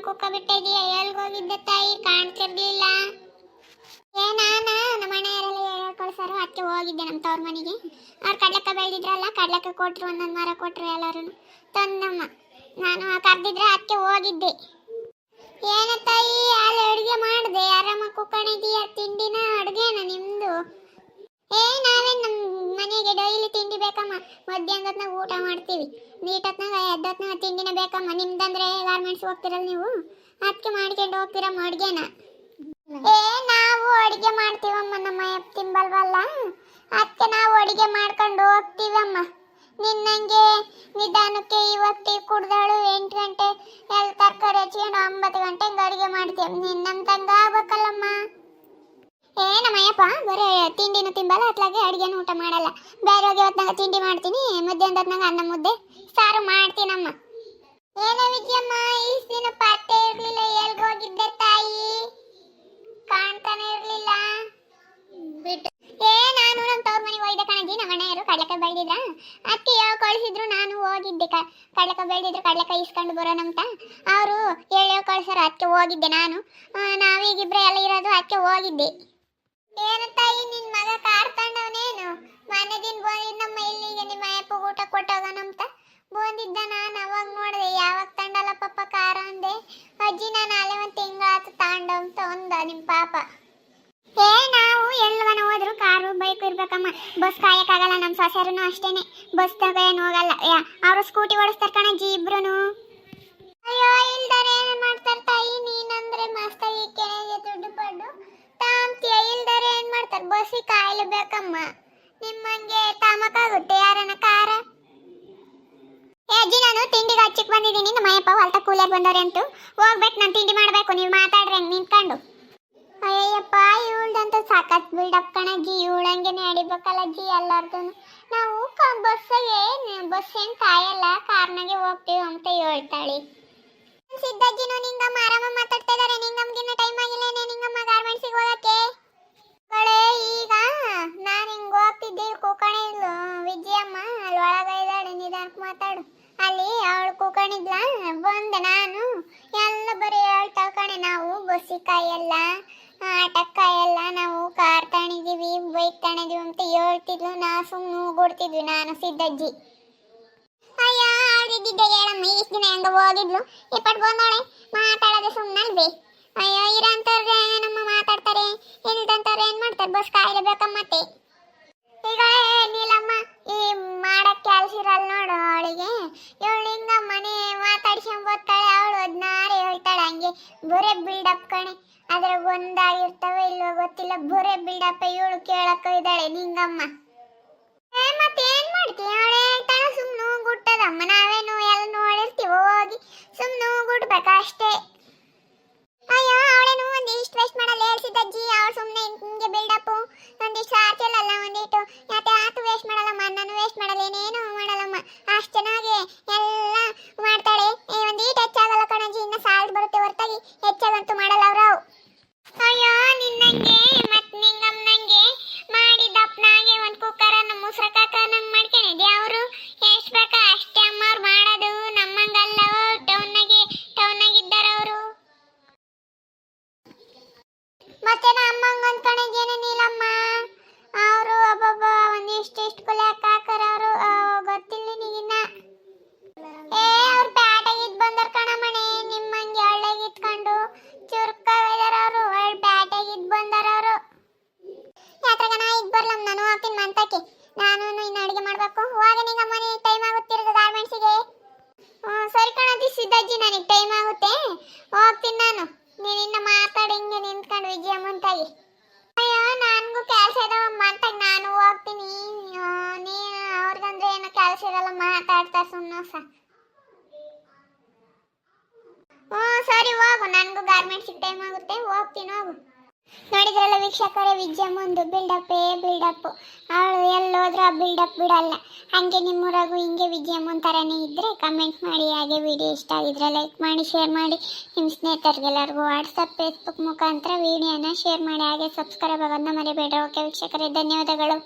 ಕುಕ್ಕ ಬಿಟ್ಟಿದೀಯ? ಎಲ್ಗೋಗಿದ್ದೆ ತಾಯಿ? ಕಾಣ್ತಿರ್ಲಿಲ್ಲ. ನಾನ ನಮ್ಮ ಮನೆಯವರೆಲ್ಲ ಕಳ್ಸಾರು, ಅದಕ್ಕೆ ಹೋಗಿದ್ದೆ ನಮ್ಮ ತವ್ರ ಮನೆಗೆ. ಅವ್ರು ಕಡ್ಲೆಕ್ಕ ಬೆಳೆದಿದ್ರಲ್ಲ, ಕಡ್ಲೆಕ್ಕ ಕೊಟ್ರು, ಒಂದೊಂದು ಮರ ಕೊಟ್ರು, ಎಲ್ಲರೂ ತಂದಮ್ಮ. ನಾನು ಕರೆದಿದ್ರೆ ಅದಕ್ಕೆ ಹೋಗಿದ್ದೆ. ಏನ ತಾಯಿ, ಅಲ್ಲಿ ಅಡುಗೆ ಮಾಡಿದೆ, ಆರಾಮ ಕುಕ್ಕಣಿದೀಯ? ತಿಂಡಿನ ಅಡುಗೆನ ನಿಮ್ದು? ನಾವೇನು ನಮ್ಮ ಮನೆಗೆ ಡೈಲಿ ತಿಂಡಿ ಬೇಕಮ್ಮ. ಮಧ್ಯಾಹ್ನದೊತ್ನಾಗ ಊಟ ಮಾಡ್ತೀವಿ, ನೀಟೊತ್ನಾಗ ಎದ್ದೊತ್ನಾಗ ತಿಂಡಿನ ಬೇಕಮ್ಮ. ನಿಮ್ದಂದ್ರೆ ಗಾರ್ಮೆಂಟ್ಸ್ ಹೋಗ್ತಿರಲ್ಲ ನೀವು, ಅದಕ್ಕೆ ಮಾಡ್ಕೊಂಡು ಹೋಗ್ತೀರಮ್ಮ ಅಡುಗೆನ. ನಾವು ಅಡುಗೆ ಮಾಡ್ತೀವಮ್ಮ, ನಮ್ಮ ಅಪ್ಪ ತಿಂಬಲ್ವಲ್ಲ, ಅದಕ್ಕೆ ನಾವು ಅಡುಗೆ ಮಾಡ್ಕೊಂಡು ಹೋಗ್ತೀವಮ್ಮ. ನಿನ್ನಂಗೆ ನಿಧಾನಕ್ಕೆ ಇವತ್ತು ಕುಡ್ದಾಳು 8 ಗಂಟೆ ಎಲ್ಲ ತರಕಾರಿ ಹಚ್ಕೊಂಡು 9 ಗಂಟೆಗೆ ಅಡುಗೆ ಮಾಡ್ತೀವಿ. ನಿನ್ನಂಗೆ ತಂಗ ಆಗ್ಬೇಕಲ್ಲಮ್ಮ. ನಮ್ಮಯ್ಯಪ್ಪ ಬರೀ ತಿಂಡಿನೂ ತಿಂಬಲ್ಲ, ಅತ್ಲಾಗೆ ಅಡುಗೆನೂ ಊಟ ಮಾಡಲ್ಲ. ಬೇರೆ ಹೋಗಿ ಹೊತ್ನಾಗ ತಿಂಡಿ ಮಾಡ್ತೀನಿ, ಮಧ್ಯಾಹ್ನದೊತ್ನಾಗ ಅನ್ನ ಮುದ್ದೆ ಸಾರು ಮಾಡ್ತೀನಮ್ಮ. ವಿದ್ಯಮ್ಮ, ಇಷ್ಟು ದಿನ ಪತ್ತೆ ಇರಲಿಲ್ಲ, ಎಲ್ಗೋಗಿದ್ದೆ ತಾಯಿ? ಕಾಣ್ತಾನೆ ಇರಲಿಲ್ಲ. ಬಿಟ್ಟು ನಾನು ನಮ್ಮ ತವ್ರ ಮನೆಗೆ ಹೋಗಿದ್ದೆ ಕಣಜಿ. ನಮ್ಮ ಅಣ್ಣಯ್ಯರು ಕಡ್ಲೆಕಾಯಿ ಬೆಳೆದಿದ್ರ, ಅದಕ್ಕೆ ಕಳಿಸಿದ್ರು. ನಾನು ಹೋಗಿದ್ದೆ, ಕಡ್ಲೆಕಾಯಿ ಬೆಳೆದಿದ್ರು, ಕಡ್ಲೆಕಾಯಿ ಇಸ್ಕೊಂಡು ಬರೋಣಂತ ಅವರು ಹೇಳಿ ಕಳ್ಸಾರ, ಅದಕ್ಕೆ ಹೋಗಿದ್ದೆ ನಾನು. ನಾವೀಗಿಬ್ರೆ ಎಲ್ಲ ಇರೋದು, ಅದಕ್ಕೆ ಹೋಗಿದ್ದೆ. ಏನು ತಾಯಿ, ನಿನ್ನ ಮಗ ಕಾರ್ ತಂಡವನೇನು? ಮನೆ ದಿನ ಬಂದಿದ್ದಮ್ಮ ಇಲ್ಲಿಗೆ, ನಿಮ್ಮ ಅಯ್ಯಪ್ಪ ಊಟ ಕೊಟ್ಟೋಗನಂತ ಬಂದಿದ್ದ. ನಾನು ಅವಾಗ ನೋಡಿದೆ, ಯಾವಾಗ ತಂಡಲ್ಲ ಪಪ್ಪ ಕಾರ ಅಂದೆ. ಅಜ್ಜಿ ನಾನು ಅಲ್ಲೇ ಒಂದು ತಿಂಗಳಾತು ತಾಂಡವಂತ ಒಂದ ನಿಮ್ಮ ಪಾಪ. ನಾವು ಎಲ್ಲವನ್ನ ಹೋದ್ರು ಕಾರು ಬೈಕ್ ಇರ್ಬೇಕಮ್ಮ. ಬಸ್ ಕಾಯಕ್ಕಾಗಲ್ಲ. ನಮ್ಮ ಸೊಸೆರೂ ಅಷ್ಟೇನೆ, ಬಸ್ ತಗ ಏನು ಹೋಗಲ್ಲ. ಅವರು ಸ್ಕೂಟಿ ಓಡಿಸ್ತಾರೆ ಕಣಜ್ಜಿ ಇಬ್ರು. ಅಯ್ಯೋ, ಇಲ್ದಾರೆ ಏನು ಮಾಡ್ತಾರೆ ತಾಯಿ? ನೀನಂದ್ರೆ ಮಸ್ತಾಗಿ ಕೆಳಗೆ ದುಡ್ಡು ಪಡ್ಡು ತಾಂಬ್ತೀಯ, ಇಲ್ದಾರೆ ಏನು ಮಾಡ್ತಾರೆ? ಬಸ್ಸಿಗೆ ಕಾಯಲೇಬೇಕಮ್ಮ. ನಿಮ್ಮಂಗೆ ತಾಮಕ್ಕಾಗುತ್ತೆ ಯಾರನ್ನ ಕಾರ? ಅಜ್ಜಿ, ನಾನು ತಿಂಡಿಗೆ ಹಚ್ಚಿಕ್ ಬಂದಿದ್ದೀನಿ. ನಮ್ಮ ಅಯ್ಯಪ್ಪ ಹೊಲ್ತ ಕೂಲಿಯಾಗಿ ಬಂದವ್ರೆ ಅಂತೂ ಹೋಗ್ಬೇಕು. ನಾನು ತಿಂಡಿ ಮಾಡಬೇಕು, ನೀವು ಮಾತಾಡ್ರಿ ನಿಂತ್ಕೊಂಡು. ಅಯ್ಯಪ್ಪ, ಇವಳ್ದಂತೂ ಸಾಕತ್ ಬಿಲ್ಡಪ್ ಕಣಜ್ಜಿ. ಇವಳಂಗೆನೆ ಅಡಿಬೇಕಲ್ಲ ಅಜ್ಜಿ ಎಲ್ಲಾರ್ದು. ನಾವು ಬಸ್ ಏನು ಕಾಯಲ್ಲ, ಕಾರ್ನಾಗೆ ಹೋಗ್ತೀವಿ ಅಂತ ಹೇಳ್ತಾಳೆ. ಸಿದ್ದಜ್ಜಿನೂ ನಿಂಗಮ್ಮ ಆರಾಮ ಮಾತಾಡ್ತಾ ಇದಾರೆ. ನಿಂಗಮ್ಗಿನ್ನ ಟೈಮ್ ಆಗಿಲ್ಲೇನೆ ನಿಂಗಮ್ಮ ಗಾರ್ಮೆಂಟ್ಸಿಗೆ ಹೋಗಕ್ಕೆ? ಈಗ ನಾನು ಹಿಂಗೆ ಹೋಗ್ತಿದ್ದೆ, ಕೂಕಣಿದ್ಲು ವಿಜಯಮ್ಮ ಅಲ್ಲಿ ಒಳಗ ಇದ್ದಾಳೆ, ನಿಧಾನಕ್ಕೆ ಮಾತಾಡು. ಅಲ್ಲಿ ಅವಳು ಕೂಕಣಿದ್ಲ, ಬಂದೆ ನಾನು. ಎಲ್ಲ ಬರೀ ಹೇಳ್ತಾಳೆ ಕಣೆ, ನಾವು ಬಸ್ಸಿಗೆ ಕಾಯಲ್ಲ, ಆಟಕ್ಕೆ ಕಾಯಲ್ಲ, ನಾವು ಕಾರ್ ತಾಣಿದೀವಿ, ಬೈಕ್ ತಾಣಿದೀವಿ ಅಂತ ಹೇಳ್ತಿದ್ಲು. ನಾವು ಸುಮ್ಮನೆ ಕೊಡ್ತಿದ್ವಿ ನಾನು ಸಿದ್ದಜ್ಜಿ. ಅಯ್ಯ, ಅವಳಿದ್ದಿದ್ದೆ ಹೇಳಮ್ಮ. ಇಷ್ಟು ದಿನ ಹೆಂಗ ಹೋಗಿದ್ಲು, ಇಪ್ಪಟ್ಟು ಬಂದವಳೆ ಮಾತಾಡೋದು ಸುಮ್ಮನಲ್ಬೇ. ಅಯ್ಯೋ, ಇರಂತವ್ರಿಗೆ ನಮ್ಮ ಮಾತಾಡ್ತಾರೆ, ಇಲ್ದಂತವ್ರು ಏನು ಮಾಡ್ತಾರೆ? ಬಸ್ ಕಾಯಲೇಬೇಕಮ್ಮ. ಮತ್ತೆ ಈಗ ನೀಲಮ್ಮ ಈ ಮಾಡಕ್ಕೆ ಕೆಲಸ ಇರಲ್ಲ ನೋಡು ಅವಳಿಗೆ. ಇವಳು ಹಿಂಗ ಮನೆ ಮಾತಾಡ್ಸ್ಕೊಂಬೋಗ್ತಾಳೆ, ಅವಳು 16 ಹೇಳ್ತಾಳೆ. ಹಂಗೆ ಬರೇ ಬಿಲ್ಡಪ್ ಕಣೆ. ಅದ್ರಾಗ ಒಂದಾಗಿರ್ತವೆ ಇಲ್ವೋ ಗೊತ್ತಿಲ್ಲ, ಬರೇ ಬಿಲ್ಡಪ್. ಇವಳು ಕೇಳಕ್ಕೆ ಇದ್ದಾಳೆ ನಿಂಗಮ್ಮ. ಮತ್ತೆ ಏನ್ ಮಾಡ್ತೀವಿ? ಅವಳು ಹೇಳ್ತಾಳೆ, ಸುಮ್ಮನೆ ಗುಟ್ಟದಮ್ಮ. ನಾವೇನು ಎಲ್ಲ ನೋಡಿರ್ತೀವಿ, ಹೋಗಿ ಸುಮ್ಮನೆ ಗುಡ್ಬೇಕು ಅಷ್ಟೇ. ಅಯ್ಯೋ, ಅವಳೇನು ಒಂದಿಷ್ಟು ವೇಸ್ಟ್ ಮಾಡಲ್ಲ ಹೇಳ್ಸಿದ್ದಜ್ಜಿ. ಅವಳು ಸುಮ್ಮನೆ ಹಿಂಗೆ ಬಿಲ್ಡಪ್ಪು ಒಂದಿಷ್ಟು ಸಾಕಿಲ್ಲಲ್ಲ, ಒಂದಿಷ್ಟು ಯಾಕೆ ಆತು ವೇಸ್ಟ್ ಮಾಡಲ್ಲಮ್ಮ, ನಾನು ವೇಸ್ಟ್ ಮಾಡಲ್ಲ, ಏನೇನು ಮಾಡಲ್ಲಮ್ಮ. ಅಷ್ಟು ಚೆನ್ನಾಗಿ ಎಲ್ಲ ಮಾಡ್ತಾಳೆ. ಒಂದೀಟು ಹೆಚ್ಚಾಗಲ್ಲ ಕಣಜ್ಜಿ, ಇನ್ನು ಸಾಲ್ದು ಬರುತ್ತೆ ಹೊರತಾಗಿ ಹೆಚ್ಚಾಗಂತೂ ಮಾಡಲ್ಲ ಅವರು. ಅಯ್ಯೋ, ನಿನ್ನಂಗೆ ಮತ್ತು ನಿಂಗಮ್ಮನಂಗೆ ಮಾಡಿದಪ್ಪನಾಗೆ ಒಂದು ಕುಕ್ಕರನ್ನು ಮುಸ್ರಕಾಕ ನಂಗೆ ಮಾಡ್ಕೊಂಡಿದ್ದೆ. ಅವರು ಎಷ್ಟು ಬೇಕಾ ಅಷ್ಟೇ ಅಮ್ಮ ಅವ್ರು ಮಾಡೋದು. ನಮ್ಮಂಗಲ್ಲ, ಟೌನ್ನಾಗಿದ್ದಾರೆ ಅವರು. ಮತ್ತೆ ನಮ್ಮಂಗ ಅಂದ್ಕೊಂಡಿದ್ದೇನೆ ನೀಲಮ್ಮ. ಅವರು ಒಬ್ಬೊಬ್ಬ ಒಂದಿಷ್ಟು ಕುಲಿಯಕ್ಕೆ ಹಾಕರ ಅವರು, ಗೊತ್ತಿಲ್ಲ ನೀಗಿನ್ನ. ಅವ್ರು ಪ್ಯಾಟಾಗಿದ್ದು ಬಂದರ್ ಕಣಮಣಿ, ನಿಮ್ಮಂಗೆ ಒಳ್ಳೆಗಿತ್ಕೊಂಡು ಚುರುಕಾಗಿದಾರ ಅವರು. ಒಳ್ಳೆ ಪ್ಯಾಟಾಗಿದ್ದು ಬಂದಾರ ಅವರು. ಯಾತ್ರಾಗ ನಾ ಇದು ಬರ್ಲಮ್ಮ, ನಾನು ಹೋಗ್ತೀನಿ ಮಂತಕ್ಕೆ. ನಾನು ಇನ್ನು ಅಡುಗೆ ಮಾಡಬೇಕು. ಹೋಗಿ ನಿಂಗೆ ಮನೆ ಟೈಮ್ ಆಗುತ್ತಿರೋದು ಗಾರ್ಮೆಂಟ್ಸಿಗೆ. ಸರಿ ಕಣದಿ ಸಿದ್ದಜ್ಜಿ, ನನಗೆ ಟೈಮ್ ಆಗುತ್ತೆ, ಹೋಗ್ತೀನಿ ನಾನು. ನೀನು ಇನ್ನು ಮಾತಾಡಿ ಹಿಂಗೆ ನಿಂತ್ಕೊಂಡು ವಿಜಯಮ್ಮಂತಾಗಿ. ಅಯ್ಯೋ, ನನಗೂ ಕೆಲಸ ಇದಾವಮ್ಮ ಅಂತಾಗ ನಾನು ಹೋಗ್ತೀನಿ. ನೀನು ಅವ್ರಿಗಂದ್ರೆ ಏನೋ ಕೆಲಸ ಇರಲ್ಲ, ಮಾತಾಡ್ತಾರೆ ಸುಮ್ಮನೆ ಸರಿ ಹೋಗು, ನನಗೂ ಗಾರ್ಮೆಂಟ್ಸಿಗೆ ಟೈಮ್ ಆಗುತ್ತೆ, ಹೋಗ್ತೀನಿ, ಹೋಗು. ನೋಡಿದ್ರಲ್ಲ ವೀಕ್ಷಕರೇ, ವಿಜಯಮ್ಮಂದು ಬಿಲ್ಡಪ್ಪು. ಅವಳು ಎಲ್ಲೋದ್ರೂ ಆ ಬಿಲ್ಡಪ್ ಬಿಡಲ್ಲ. ಹಾಗೆ ನಿಮ್ಮೂರಾಗೂ ಹಿಂಗೆ ವಿಜಯಮ್ಮನ ಥರನೇ ಇದ್ದರೆ ಕಮೆಂಟ್ ಮಾಡಿ. ಹಾಗೆ ವಿಡಿಯೋ ಇಷ್ಟ ಆಗಿದ್ರೆ ಲೈಕ್ ಮಾಡಿ, ಶೇರ್ ಮಾಡಿ. ನಿಮ್ಮ ಸ್ನೇಹಿತರಿಗೆಲ್ಲರಿಗೂ ವಾಟ್ಸಪ್, ಫೇಸ್ಬುಕ್ ಮುಖಾಂತರ ವಿಡಿಯೋನ ಶೇರ್ ಮಾಡಿ. ಹಾಗೆ ಸಬ್ಸ್ಕ್ರೈಬ್ ಆಗೋದನ್ನ ಮರಿಬೇಡಿ. ಓಕೆ ವೀಕ್ಷಕರೇ, ಧನ್ಯವಾದಗಳು.